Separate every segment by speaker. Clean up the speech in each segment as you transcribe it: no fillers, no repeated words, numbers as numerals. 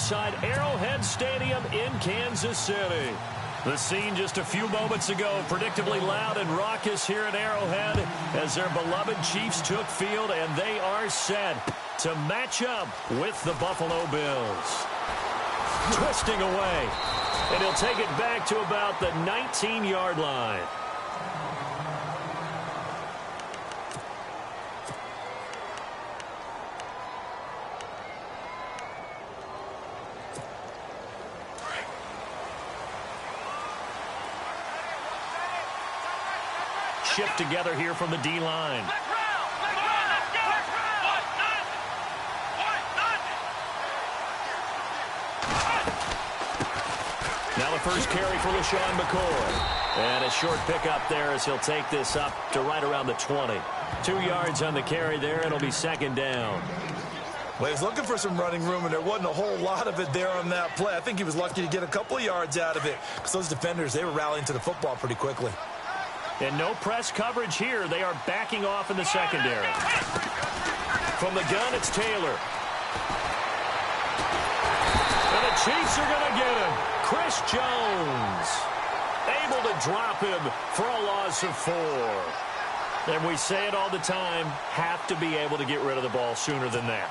Speaker 1: inside Arrowhead Stadium in Kansas City. The scene just a few moments ago, predictably loud and raucous here at Arrowhead as their beloved Chiefs took field, and they are set to match up with the Buffalo Bills. Twisting away, and he'll take it back to about the 19-yard line. Shift together here from the D-line. Now the first carry for LaShawn McCoy. And a short pickup there as he'll take this up to right around the 20. 2 yards on the carry there. It'll be second down.
Speaker 2: Well, he was looking for some running room, and there wasn't a whole lot of it there on that play. I think he was lucky to get a couple of yards out of it because those defenders, they were rallying to the football pretty quickly.
Speaker 1: And no press coverage here. They are backing off in the secondary. From the gun, it's Taylor. And the Chiefs are going to get him. Chris Jones able to drop him for a loss of 4. And we say it all the time, have to be able to get rid of the ball sooner than that.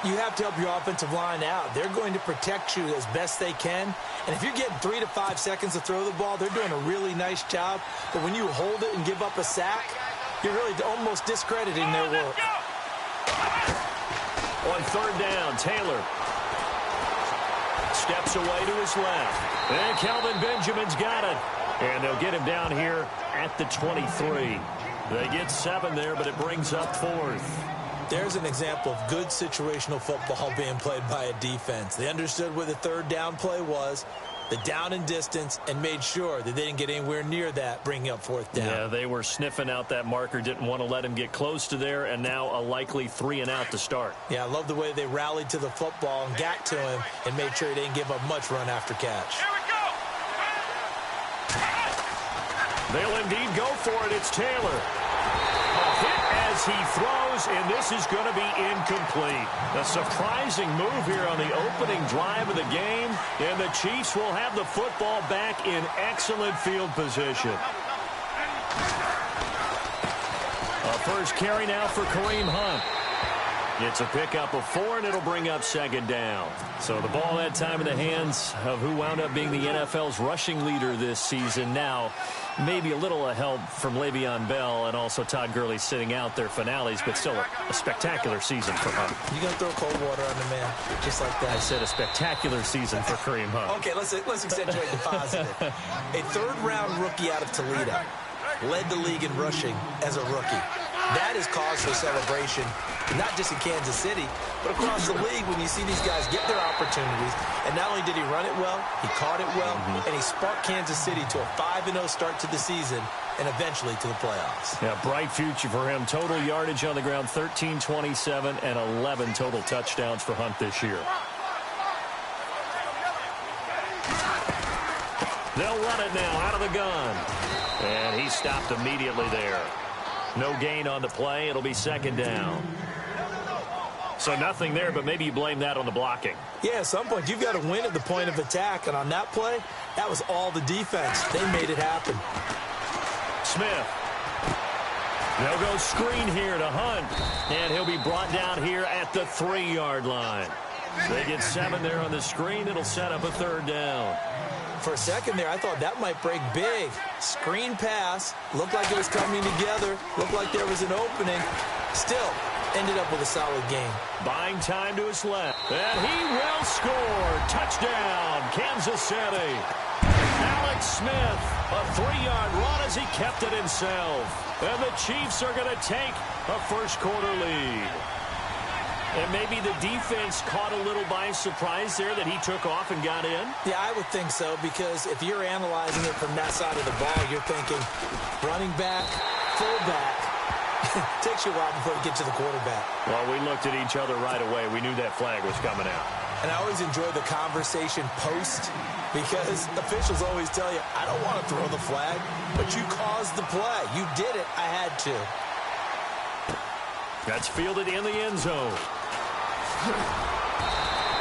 Speaker 3: You have to help your offensive line out. They're going to protect you as best they can. And if you're getting 3 to 5 seconds to throw the ball, they're doing a really nice job. But when you hold it and give up a sack, you're really almost discrediting their work.
Speaker 1: On third down, Taylor steps away to his left. And Kelvin Benjamin's got it. And they'll get him down here at the 23. They get 7 there, but it brings up 4th.
Speaker 3: There's an example of good situational football being played by a defense. They understood where the third down play was, the down and distance, and made sure that they didn't get anywhere near that, bringing up 4th down.
Speaker 1: Yeah, they were sniffing out that marker, didn't want to let him get close to there, and now a likely 3 and out to start.
Speaker 3: Yeah, I love the way they rallied to the football and got to him and made sure he didn't give up much run after catch.
Speaker 4: Here we go.
Speaker 1: They'll indeed go for it. It's Taylor. A hit as he throws, and this is going to be incomplete. A surprising move here on the opening drive of the game, and the Chiefs will have the football back in excellent field position. A first carry now for Kareem Hunt. It's a pickup of 4, and it'll bring up second down. So the ball that time in the hands of who wound up being the NFL's rushing leader this season. Now, maybe a little help from Le'Veon Bell and also Todd Gurley sitting out their finales, but still a spectacular season for Hunt.
Speaker 3: You're going to throw cold water on the man, just like that.
Speaker 1: I said a spectacular season for Kareem Hunt.
Speaker 3: Okay, let's accentuate the positive. A third-round rookie out of Toledo led the league in rushing as a rookie. That is cause for celebration, not just in Kansas City, but across the league when you see these guys get their opportunities. And not only did he run it well, he caught it well, and he sparked Kansas City to a 5-0 start to the season and eventually to the playoffs.
Speaker 1: Yeah, bright future for him. Total yardage on the ground, 1327, and 11 total touchdowns for Hunt this year. They'll run it now out of the gun. And he stopped immediately there. No gain on the play. It'll be second down. So nothing there, but maybe you blame that on the blocking.
Speaker 3: Yeah, at some point, you've got to win at the point of attack. And on that play, that was all the defense. They made it happen.
Speaker 1: Smith. They'll go screen here to Hunt. And he'll be brought down here at the 3-yard line. They get 7 there on the screen. It'll set up a third down.
Speaker 3: For a second there, I thought that might break big. Screen pass. Looked like it was coming together. Looked like there was an opening. Still, ended up with a solid game.
Speaker 1: Buying time to his left. And he will score. Touchdown, Kansas City. Alex Smith, a 3-yard run as he kept it himself. And the Chiefs are going to take a first-quarter lead. And maybe the defense caught a little by surprise there that he took off and got in?
Speaker 3: Yeah, I would think so, because if you're analyzing it from that side of the ball, you're thinking running back, fullback. Takes you a while before you get to the quarterback.
Speaker 1: Well, we looked at each other right away. We knew that flag was coming out.
Speaker 3: And I always enjoy the conversation post, because officials always tell you, I don't want to throw the flag, but you caused the play. You did it. I had to.
Speaker 1: That's fielded in the end zone.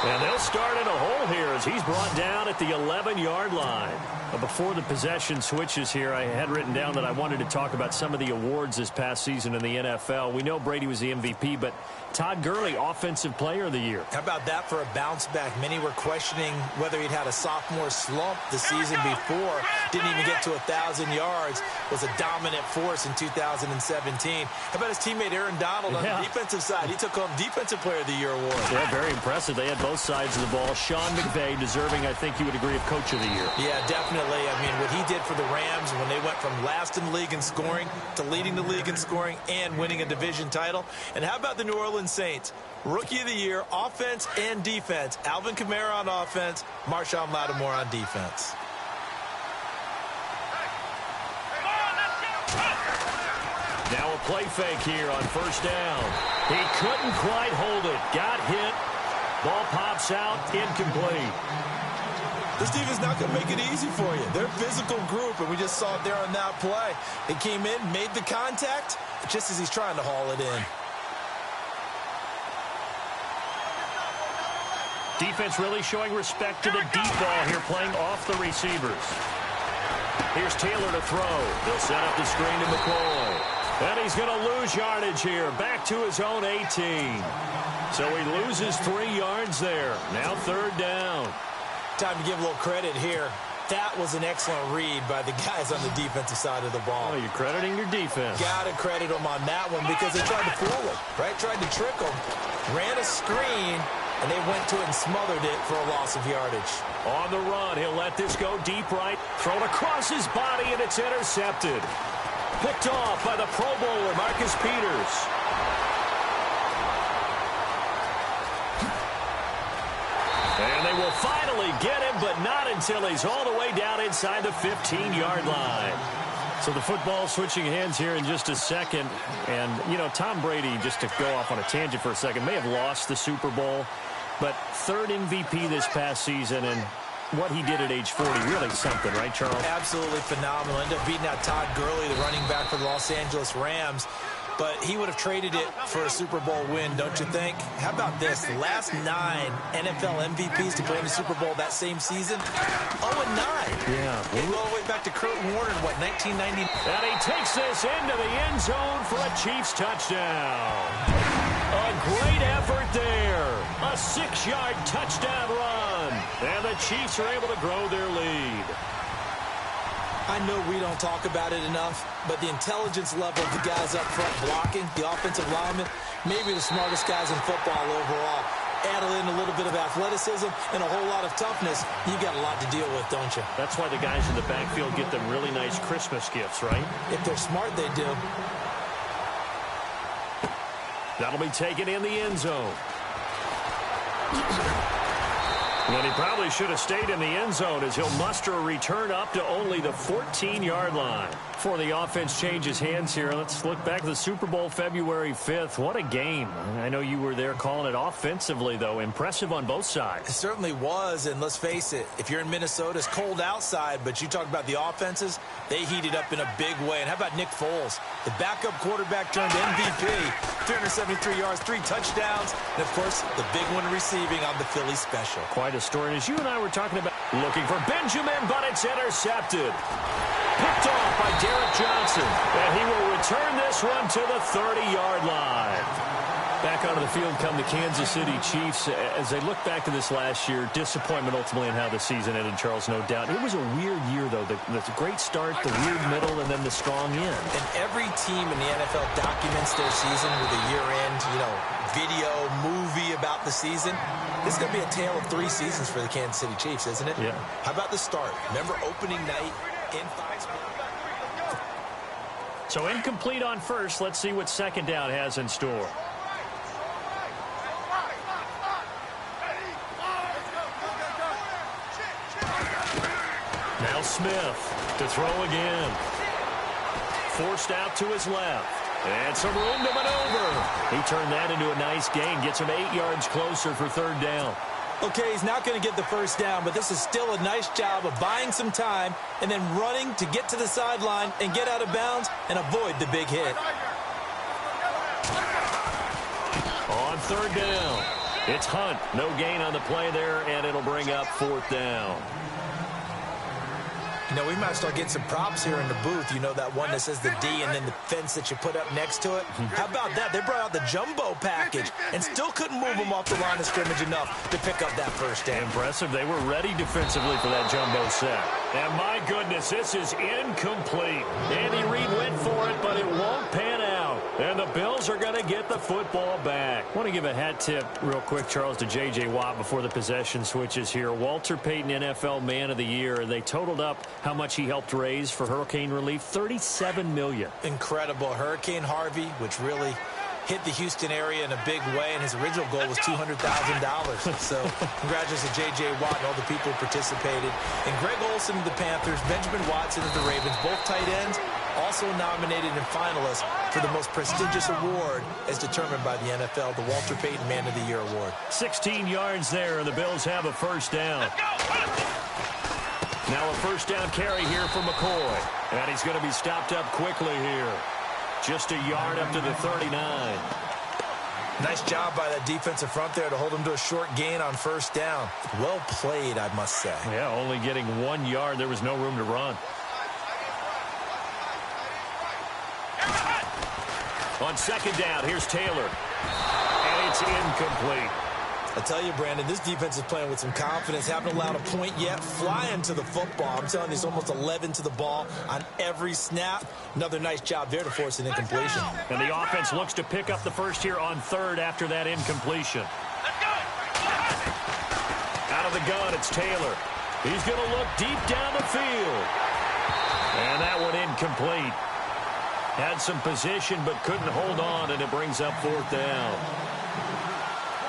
Speaker 1: And they'll start in a hole as he's brought down at the 11-yard line. Before the possession switches here, I had written down that I wanted to talk about some of the awards this past season in the NFL. We know Brady was the MVP, but Todd Gurley, Offensive Player of the Year.
Speaker 3: How about that for a bounce back? Many were questioning whether he'd had a sophomore slump the season before. Didn't even get to 1,000 yards. Was a dominant force in 2017. How about his teammate Aaron Donald on the defensive side? He took home Defensive Player of the Year award.
Speaker 1: Yeah, very impressive. They had both sides of the ball. Sean McVay deserving, I think you would agree, of Coach of the Year.
Speaker 3: Yeah, definitely. I mean, what he did for the Rams when they went from last in the league in scoring to leading the league in scoring and winning a division title. And how about the New Orleans Saints? Rookie of the Year, offense and defense. Alvin Kamara on offense, Marshawn Lattimore on defense.
Speaker 1: Now a play fake here on first down. He couldn't quite hold it. Got hit. Ball pops out. Incomplete.
Speaker 2: This defense not going to make it easy for you. They're a physical group, and we just saw it there on that play. They came in, made the contact, just as he's trying to haul it in.
Speaker 1: Defense really showing respect to the deep ball here, playing off the receivers. Here's Taylor to throw. He'll set up the screen to McCoy. And he's going to lose yardage here, back to his own 18. So he loses 3 yards there. Now third down.
Speaker 3: Time to give a little credit here. That was an excellent read by the guys on the defensive side of the ball.
Speaker 1: Oh, you're crediting your defense.
Speaker 3: Got to credit them on that one because they tried to fool him, right? Tried to trick him. Ran a screen, and they went to it and smothered it for a loss of yardage.
Speaker 1: On the run, he'll let this go deep right. Thrown across his body, and it's intercepted. Picked off by the Pro Bowler, Marcus Peters. And they will finally get him, but not until he's all the way down inside the 15-yard line. So the football switching hands here in just a second. And, you know, Tom Brady, just to go off on a tangent for a second, may have lost the Super Bowl, but third MVP this past season, and what he did at age 40, really something, right, Charles?
Speaker 3: Absolutely phenomenal. Ended up beating out Todd Gurley, the running back for the Los Angeles Rams. But he would have traded it for a Super Bowl win, don't you think? How about this? The last 9 NFL MVPs to play in the Super Bowl that same season, 0-9.
Speaker 1: Yeah.
Speaker 3: They go all the way back to Kurt Warner in, what, 1990?
Speaker 1: And he takes this into the end zone for a Chiefs touchdown. A great effort there. A 6-yard touchdown run. And the Chiefs are able to grow their lead.
Speaker 3: I know we don't talk about it enough, but the intelligence level of the guys up front blocking, the offensive linemen, maybe the smartest guys in football overall. Add in a little bit of athleticism and a whole lot of toughness, you got a lot to deal with, don't you?
Speaker 1: That's why the guys in the backfield get them really nice Christmas gifts, right?
Speaker 3: If they're smart, they do.
Speaker 1: That'll be taken in the end zone. And he probably should have stayed in the end zone as he'll muster a return up to only the 14-yard line. Before the offense changes hands here, let's look back to the Super Bowl February 5th. What a game. I know you were there calling it offensively, though. Impressive on both sides.
Speaker 3: It certainly was, and let's face it, if you're in Minnesota, it's cold outside, but you talk about the offenses, they heated up in a big way. And how about Nick Foles? The backup quarterback turned MVP, 373 yards, 3 touchdowns, and, of course, the big one receiving on the Philly special.
Speaker 1: Quite a story. And as you and I were talking about, looking for Benjamin, but it's intercepted. Picked off by Derek Johnson, and he will return this one to the 30-yard line. Back onto the field come the Kansas City Chiefs. As they look back to this last year, disappointment ultimately in how the season ended, Charles, no doubt. It was a weird year, though. The great start, the weird middle, and then the strong end.
Speaker 3: And every team in the NFL documents their season with a year-end, video, movie about the season. This is going to be a tale of 3 seasons for the Kansas City Chiefs, isn't it?
Speaker 1: Yeah.
Speaker 3: How about the start? Remember opening night in Foxborough?
Speaker 1: So incomplete on first. Let's see what second down has in store. Now Smith to throw again. Forced out to his left. And some room to maneuver. He turned that into a nice gain. Gets him 8 yards closer for third down.
Speaker 3: Okay, he's not going to get the first down, but this is still a nice job of buying some time and then running to get to the sideline and get out of bounds and avoid the big hit.
Speaker 1: On third down. It's Hunt. No gain on the play there, and it'll bring up 4th down.
Speaker 3: You know, we might start getting some props here in the booth. You know, that one that says the D and then the fence that you put up next to it? How about that? They brought out the jumbo package and still couldn't move them off the line of scrimmage enough to pick up that first down.
Speaker 1: Impressive. They were ready defensively for that jumbo set. And my goodness, this is incomplete. Andy Reid went for it, but it won't pan out. And the Bills are going to get the football back. I want to give a hat tip real quick, Charles, to J.J. Watt before the possession switches here. Walter Payton, NFL Man of the Year. They totaled up how much he helped raise for hurricane relief, $37 million.
Speaker 3: Incredible. Hurricane Harvey, which really hit the Houston area in a big way, and his original goal was $200,000. So congratulations to J.J. Watt and all the people who participated. And Greg Olsen of the Panthers, Benjamin Watson of the Ravens, both tight ends, also nominated and finalists for the most prestigious award as determined by the NFL, the Walter Payton Man of the Year Award.
Speaker 1: 16 yards there, and the Bills have a first down. Now a first down carry here for McCoy. And he's going to be stopped up quickly here. Just a yard up to the 39.
Speaker 3: Nice job by that defensive front there to hold him to a short gain on first down. Well played, I must say.
Speaker 1: Yeah, only getting 1 yard. There was no room to run. On second down, here's Taylor. And it's incomplete.
Speaker 3: I tell you, Brandon, this defense is playing with some confidence. Haven't allowed a point yet. Flying to the football. I'm telling you, it's almost 11 to the ball on every snap. Another nice job there to force an incompletion.
Speaker 1: And the offense looks to pick up the first here on third after that incompletion. Out of the gun, it's Taylor. He's going to look deep down the field. And that one incomplete. Had some position but couldn't hold on, and it brings up 4th down.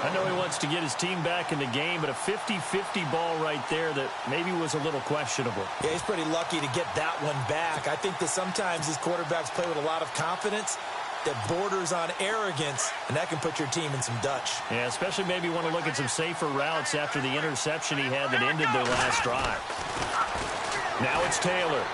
Speaker 1: I know he wants to get his team back in the game, but a 50-50 ball right there that maybe was a little questionable.
Speaker 3: Yeah, he's pretty lucky to get that one back. I think that sometimes these quarterbacks play with a lot of confidence that borders on arrogance, and that can put your team in some Dutch.
Speaker 1: Yeah, especially maybe want to look at some safer routes after the interception he had that ended their last drive. Now it's Taylor.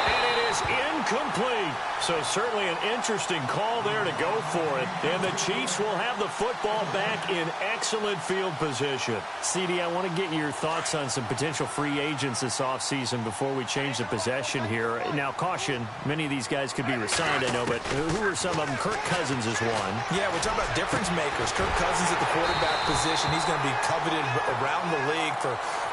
Speaker 1: And it is incomplete. So certainly an interesting call there to go for it. And the Chiefs will have the football back in excellent field position. CD, I want to get your thoughts on some potential free agents this offseason before we change the possession here. Now, caution, many of these guys could be resigned, I know, but who are some of them? Kirk Cousins is one.
Speaker 3: Yeah, we're talking about difference makers. Kirk Cousins at the quarterback position. He's going to be coveted around the league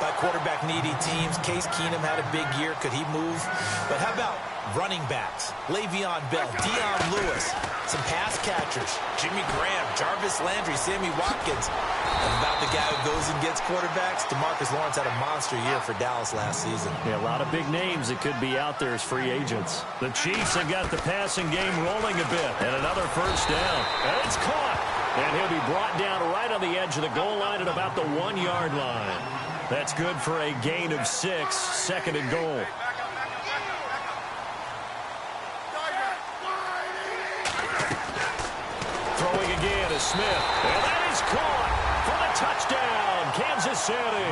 Speaker 3: by quarterback-needy teams. Case Keenum had a big year. Could he move? But how about running backs? Le'Veon Bell, Dion Lewis, some pass catchers, Jimmy Graham, Jarvis Landry, Sammy Watkins. And about the guy who goes and gets quarterbacks, DeMarcus Lawrence had a monster year for Dallas last season.
Speaker 1: Yeah, a lot of big names that could be out there as free agents. The Chiefs have got the passing game rolling a bit. And another first down. And it's caught. And he'll be brought down right on the edge of the goal line at about the 1 yard line. That's good for a gain of 6, second and goal. Throwing again is Smith. And that is caught for the touchdown, Kansas City.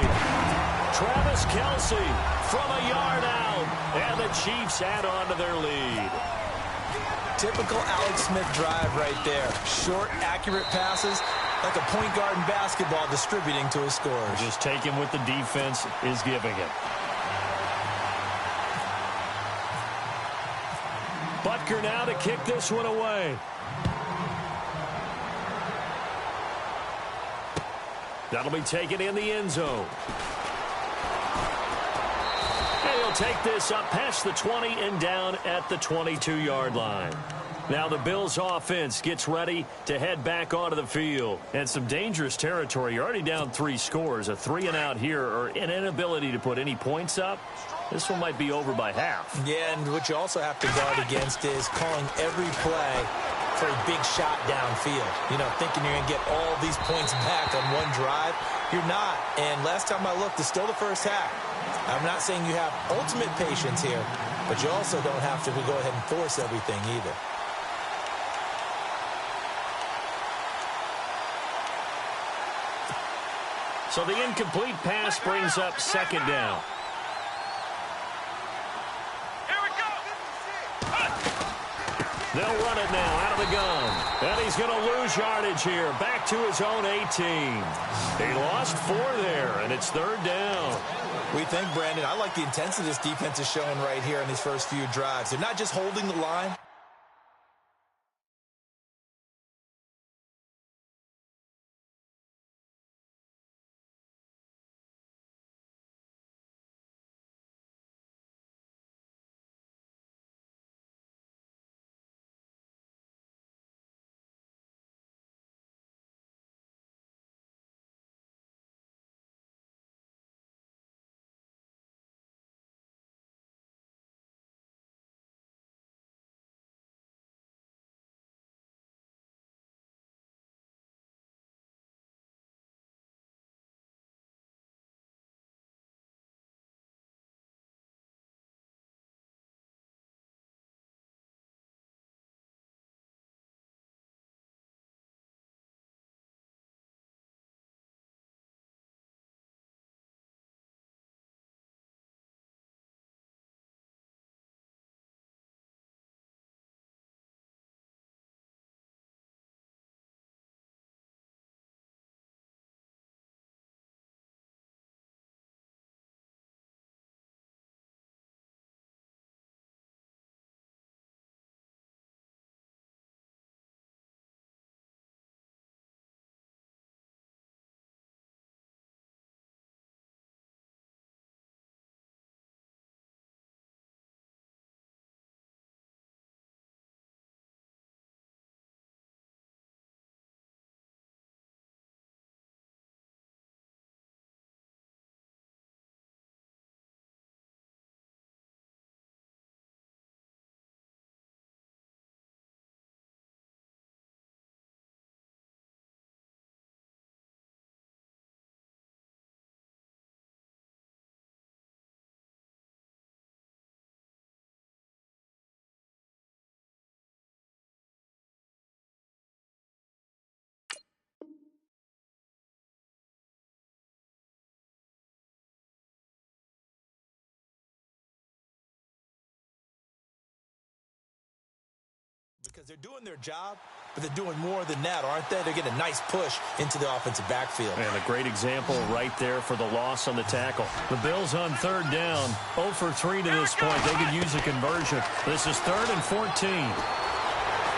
Speaker 1: Travis Kelce from a yard out. And the Chiefs add on to their lead.
Speaker 3: Typical Alex Smith drive right there. Short, accurate passes, like a point guard in basketball distributing to his scorers.
Speaker 1: Just taking what the defense is giving him. Butker now to kick this one away. That'll be taken in the end zone. And he'll take this up past the 20 and down at the 22-yard line. Now the Bills offense gets ready to head back onto the field. And some dangerous territory. You're already down 3 scores. A 3-and-out here, or an inability to put any points up. This one might be over by half.
Speaker 3: Yeah, and what you also have to guard against is calling every play for a big shot downfield. You know, thinking you're going to get all these points back on one drive. You're not. And last time I looked, it's still the first half. I'm not saying you have ultimate patience here, but you also don't have to go ahead and force everything either.
Speaker 1: So the incomplete pass brings up second down. They'll run it now out of the gun. And he's going to lose yardage here. Back to his own 18. He lost 4 there, and it's 3rd down.
Speaker 2: We think, Brandon, I like the intensity this defense is showing right here in these first few drives. They're not just holding the line. Because they're doing their job, but they're doing more than that, aren't they? They're getting a nice push into the offensive backfield.
Speaker 1: And a great example right there for the loss on the tackle. The Bills on 3rd down, 0 for 3 to this point. They could use a conversion. This is 3rd and 14.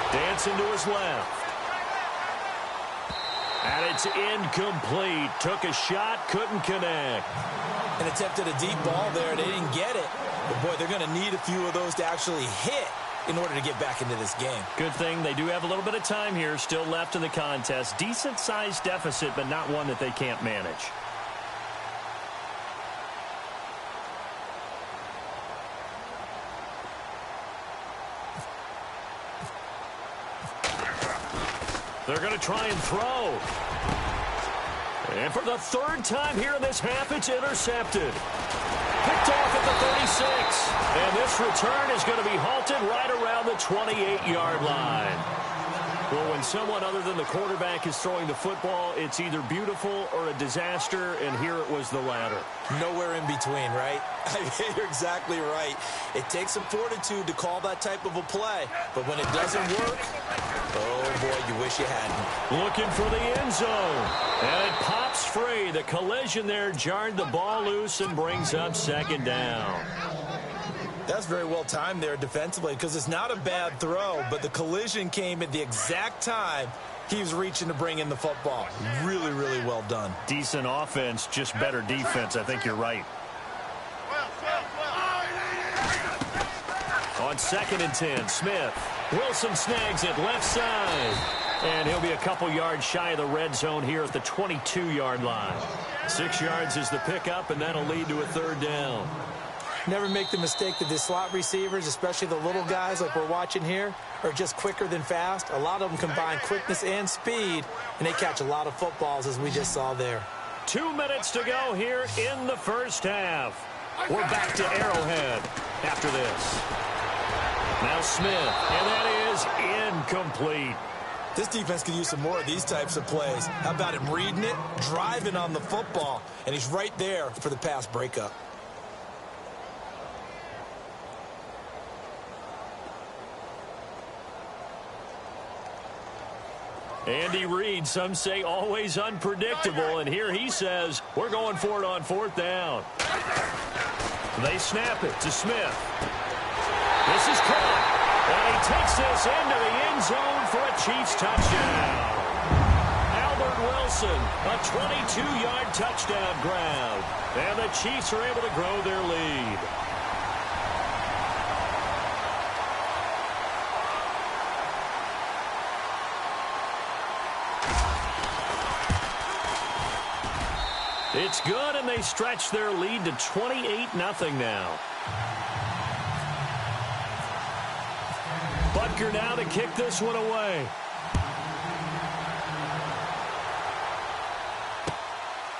Speaker 1: Dancing to his left. And it's incomplete. Took a shot, couldn't connect.
Speaker 2: And attempted a deep ball there. They didn't get it. But, boy, they're going to need a few of those to actually hit in order to get back into this game.
Speaker 1: Good thing they do have a little bit of time here still left in the contest. Decent-sized deficit, but not one that they can't manage. They're going to try and throw. And for the 3rd time here in this half, it's intercepted. Picked off at the 36. And this return is going to be halted right around the 28-yard line. Well, when someone other than the quarterback is throwing the football, it's either beautiful or a disaster, and here it was the latter.
Speaker 2: Nowhere in between, right? You're exactly right. It takes some fortitude to call that type of a play, but when it doesn't work, oh, boy, you wish you hadn't.
Speaker 1: Looking for the end zone, and it pops free. The collision there jarred the ball loose and brings up 2nd down.
Speaker 2: That's very well timed there defensively because it's not a bad throw, but the collision came at the exact time he was reaching to bring in the football. Really, really well done.
Speaker 1: Decent offense, just better defense. I think you're right. On 2nd and 10, Smith. Wilson snags it left side. And he'll be a couple yards shy of the red zone here at the 22-yard line. 6 yards is the pickup, and that'll lead to a 3rd down.
Speaker 2: Never make the mistake that the slot receivers, especially the little guys like we're watching here, are just quicker than fast. A lot of them combine quickness and speed, and they catch a lot of footballs, as we just saw there.
Speaker 1: 2 minutes to go here in the first half. We're back to Arrowhead after this. Now Smith, and that is incomplete.
Speaker 2: This defense could use some more of these types of plays. How about him reading it, driving on the football, and he's right there for the pass breakup.
Speaker 1: Andy Reid, some say always unpredictable, and here he says, we're going for it on 4th down. They snap it to Smith. This is caught, and he takes this into the end zone for a Chiefs touchdown. Albert Wilson, a 22-yard touchdown grab, and the Chiefs are able to grow their lead. It's good, and they stretch their lead to 28-0 now. Butker now to kick this one away.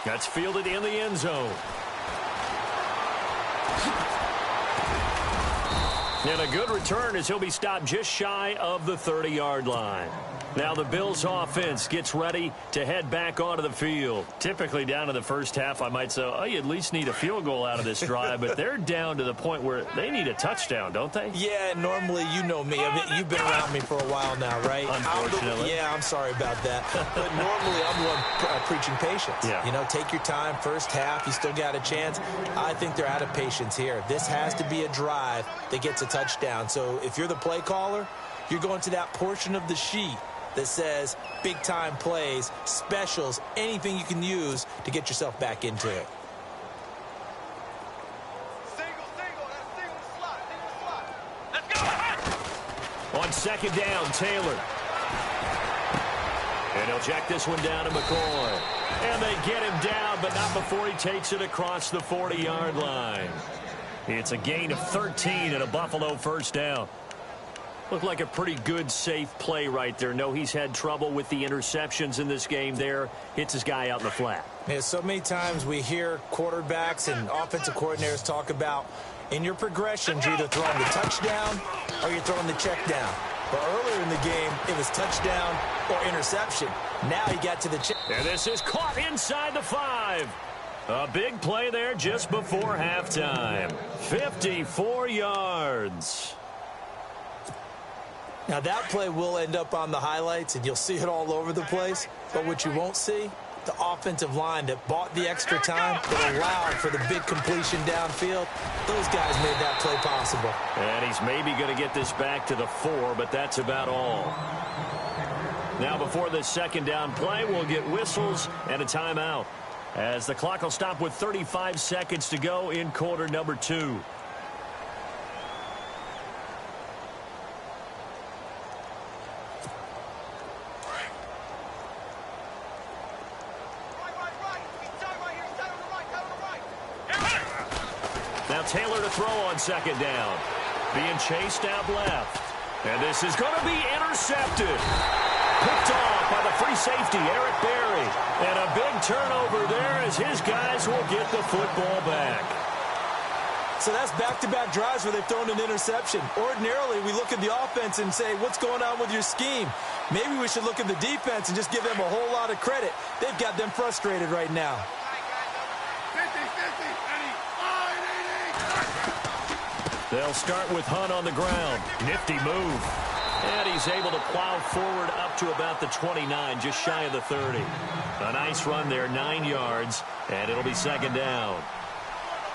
Speaker 1: That's fielded in the end zone. And a good return as he'll be stopped just shy of the 30-yard line. Now the Bills offense gets ready to head back onto the field. Typically down to the first half, I might say, oh, you at least need a field goal out of this drive, but they're down to the point where they need a touchdown, don't they?
Speaker 3: Yeah, normally, you know me. I mean, you've been around me for a while now, right?
Speaker 1: Unfortunately.
Speaker 3: I'm sorry about that. But normally, I'm the one preaching patience.
Speaker 1: Yeah.
Speaker 3: You know, take your time, first half, you still got a chance. I think they're out of patience here. This has to be a drive that gets a touchdown. So if you're the play caller, you're going to that portion of the sheet that says big-time plays, specials, anything you can use to get yourself back into it.
Speaker 4: Let's go.
Speaker 1: On 2nd down, Taylor. And he'll check this one down to McCoy. And they get him down, but not before he takes it across the 40-yard line. It's a gain of 13 and a Buffalo first down. Looked like a pretty good, safe play right there. No, he's had trouble with the interceptions in this game there. Hits his guy out in the flat.
Speaker 3: Yeah, so many times we hear quarterbacks and offensive coordinators talk about in your progressions, you're either throwing the touchdown or you're throwing the check down. But earlier in the game, it was touchdown or interception. Now he got to the check.
Speaker 1: And this is caught inside the 5. A big play there just before halftime. 54 yards.
Speaker 3: Now, that play will end up on the highlights, and you'll see it all over the place. But what you won't see, the offensive line that bought the extra time, that allowed for the big completion downfield, those guys made that play possible.
Speaker 1: And he's maybe going to get this back to the 4, but that's about all. Now, before this 2nd down play, we'll get whistles and a timeout, as the clock will stop with 35 seconds to go in quarter number 2. Now Taylor to throw on 2nd down. Being chased out left. And this is going to be intercepted. Picked off by the free safety, Eric Berry. And a big turnover there as his guys will get the football back.
Speaker 3: So that's back-to-back drives where they've thrown an interception. Ordinarily, we look at the offense and say, what's going on with your scheme? Maybe we should look at the defense and just give them a whole lot of credit. They've got them frustrated right now.
Speaker 1: They'll start with Hunt on the ground. Nifty move. And he's able to plow forward up to about the 29, just shy of the 30. A nice run there, 9 yards, and it'll be 2nd down.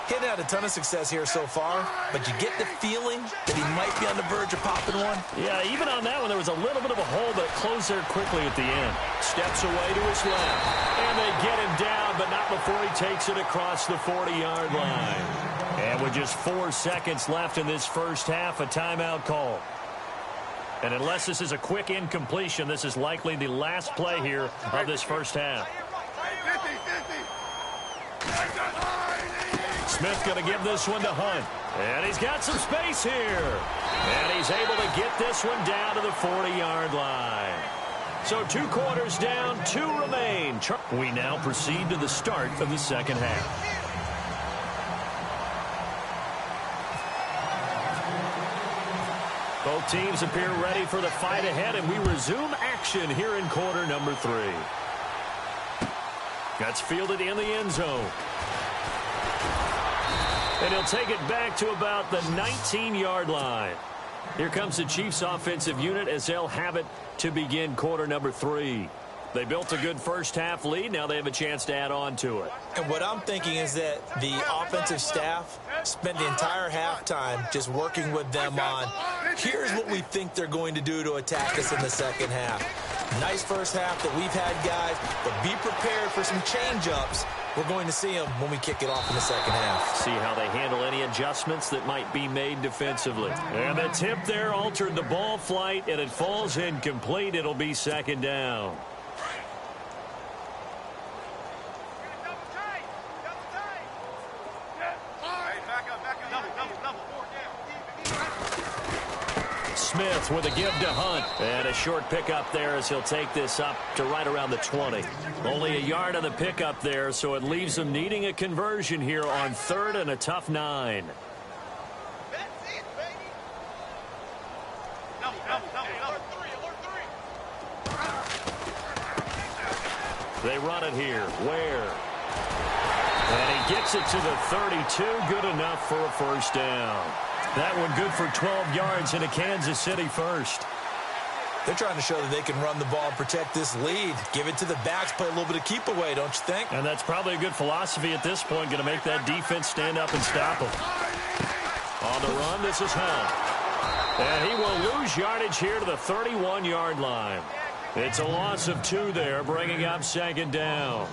Speaker 3: He's had a ton of success here so far, but you get the feeling that he might be on the verge of popping one.
Speaker 1: Yeah, even on that one, there was a little bit of a hole, but it closed there quickly at the end. Steps away to his left, and they get him down, but not before he takes it across the 40-yard line. And with just 4 seconds left in this first half, a timeout call. And unless this is a quick incompletion, this is likely the last play here of this first half. Smith going to give this one to Hunt. And he's got some space here. And he's able to get this one down to the 40-yard line. So 2 quarters down, 2 remain. We now proceed to the start of the second half. Both teams appear ready for the fight ahead, and we resume action here in quarter number 3. That's fielded in the end zone. And he'll take it back to about the 19-yard line. Here comes the Chiefs offensive unit as they'll have it to begin quarter number 3. They built a good first-half lead. Now they have a chance to add on to it.
Speaker 3: And what I'm thinking is that the offensive staff spent the entire halftime just working with them on, here's what we think they're going to do to attack us in the second half. Nice first half that we've had, guys, but be prepared for some change-ups. We're going to see them when we kick it off in the second half.
Speaker 1: See how they handle any adjustments that might be made defensively. And the tip there altered the ball flight, and it falls incomplete. It'll be second down. Smith with a give to Hunt. And a short pickup there as he'll take this up to right around the 20. Only a yard on the pickup there, so it leaves them needing a conversion here on 3rd and a tough 9. They run it here. Ware. And he gets it to the 32. Good enough for a first down. That one good for 12 yards into Kansas City first.
Speaker 3: They're trying to show that they can run the ball and protect this lead. Give it to the backs, play a little bit of keep away, don't you think?
Speaker 1: And that's probably a good philosophy at this point, going to make that defense stand up and stop them. On the run, this is Hunt. And he will lose yardage here to the 31-yard line. It's a loss of 2 there, bringing up second down.